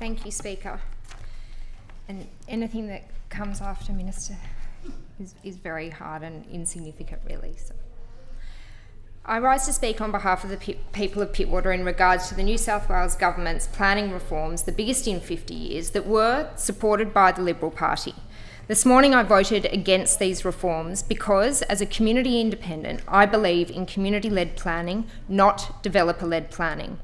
Thank you, Speaker. And anything that comes after Minister is very hard and insignificant, really. So, I rise to speak on behalf of the people of Pittwater in regards to the New South Wales Government's planning reforms, the biggest in 50 years, that were supported by the Liberal Party. This morning I voted against these reforms because, as a community independent, I believe in community-led planning, not developer-led planning.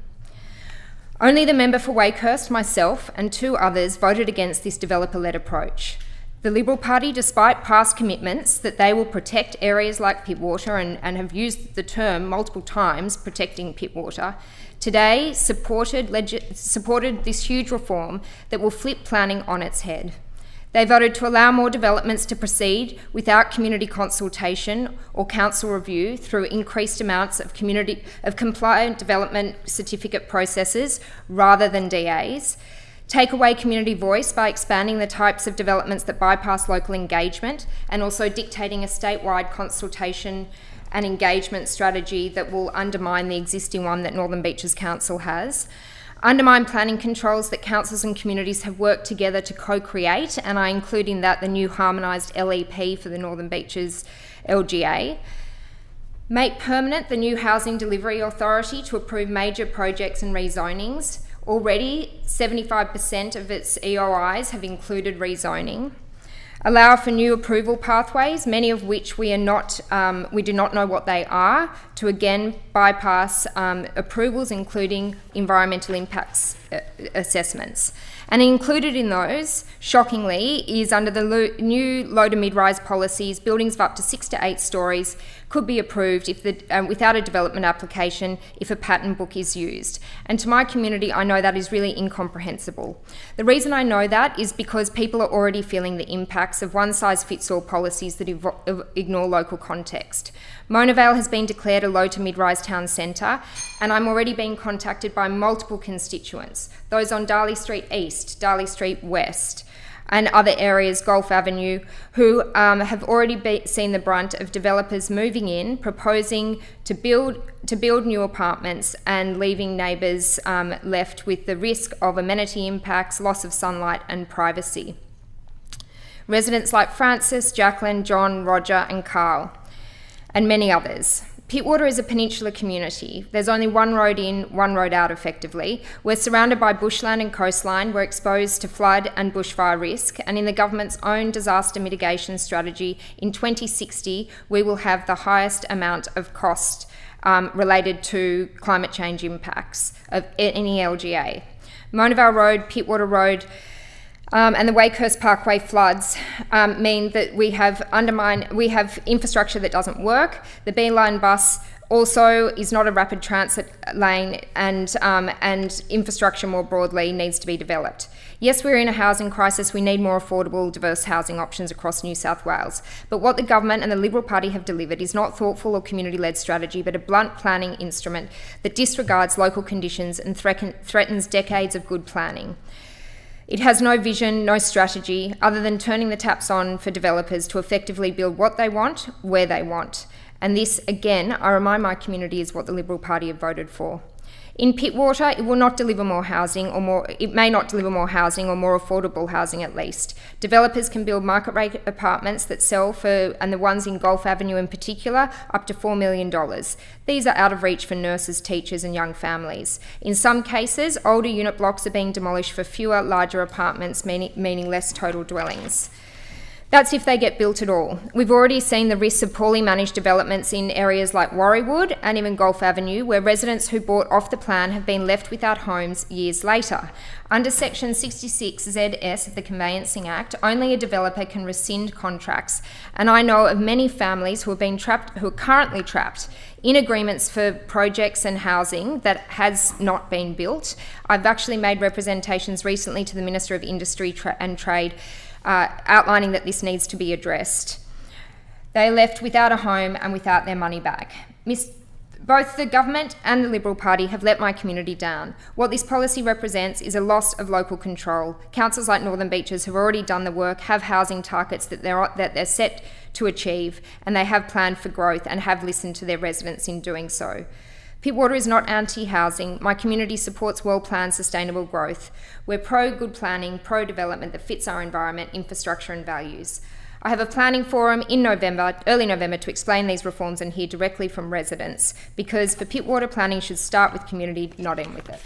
Only the member for Wakehurst, myself, and 2 others voted against this developer-led approach. The Liberal Party, despite past commitments that they will protect areas like Pittwater and have used the term multiple times, protecting Pittwater, today supported this huge reform that will flip planning on its head. They voted to allow more developments to proceed without community consultation or council review through increased amounts of compliant development certificate processes rather than DAs. Take away community voice by expanding the types of developments that bypass local engagement and also dictating a statewide consultation and engagement strategy that will undermine the existing one that Northern Beaches Council has. Undermine planning controls that councils and communities have worked together to co-create, and I include in that the new harmonised LEP for the Northern Beaches LGA. Make permanent the new Housing Delivery Authority to approve major projects and rezonings. Already, 75% of its EOIs have included rezoning. Allow for new approval pathways, many of which we do not know what they are, to again bypass approvals, including environmental impacts assessments. And included in those, shockingly, is under the new low to mid-rise policies, buildings of up to 6 to 8 stories could be approved without a development application if a pattern book is used. And to my community, I know that is really incomprehensible. The reason I know that is because people are already feeling the impacts of one-size-fits-all policies that ignore local context. Mona Vale has been declared a low to mid-rise town centre, and I'm already being contacted by multiple constituents, those on Darley Street East, Darley Street West, and other areas, Gulf Avenue, who have already seen the brunt of developers moving in, proposing to build new apartments and leaving neighbours left with the risk of amenity impacts, loss of sunlight and privacy. Residents like Francis, Jacqueline, John, Roger and Carl, and many others. Pittwater is a peninsular community. There's only one road in, one road out effectively. We're surrounded by bushland and coastline. We're exposed to flood and bushfire risk. And in the government's own disaster mitigation strategy, in 2060, we will have the highest amount of cost related to climate change impacts of any LGA. Mona Vale Road, Pittwater Road, and the Wakehurst Parkway floods mean that we have infrastructure that doesn't work. The B-line bus also is not a rapid transit lane, and infrastructure more broadly needs to be developed. Yes, we're in a housing crisis. We need more affordable, diverse housing options across New South Wales. But what the government and the Liberal Party have delivered is not thoughtful or community-led strategy, but a blunt planning instrument that disregards local conditions and threatens decades of good planning. It has no vision, no strategy, other than turning the taps on for developers to effectively build what they want, where they want. And this, again, I remind my community, is what the Liberal Party have voted for. In Pittwater, it will not deliver more housing, it may not deliver more housing or more affordable housing at least. Developers can build market rate apartments that sell for, and the ones in Gulf Avenue in particular, up to $4 million. These are out of reach for nurses, teachers and young families. In some cases, older unit blocks are being demolished for fewer, larger apartments, meaning less total dwellings. That's if they get built at all. We've already seen the risks of poorly managed developments in areas like Warriewood and even Gulf Avenue, where residents who bought off the plan have been left without homes years later. Under Section 66ZS of the Conveyancing Act, only a developer can rescind contracts, and I know of many families who are currently trapped in agreements for projects and housing that has not been built. I've actually made representations recently to the Minister of Industry and Trade outlining that this needs to be addressed. They are left without a home and without their money back. Both the government and the Liberal Party have let my community down. What this policy represents is a loss of local control. Councils like Northern Beaches have already done the work, have housing targets that they're set to achieve, and they have planned for growth and have listened to their residents in doing so. Pittwater is not anti-housing. My community supports well-planned, sustainable growth. We're pro-good planning, pro-development that fits our environment, infrastructure and values. I have a planning forum in November, early November, to explain these reforms and hear directly from residents, because for Pittwater, planning should start with community, not end with it.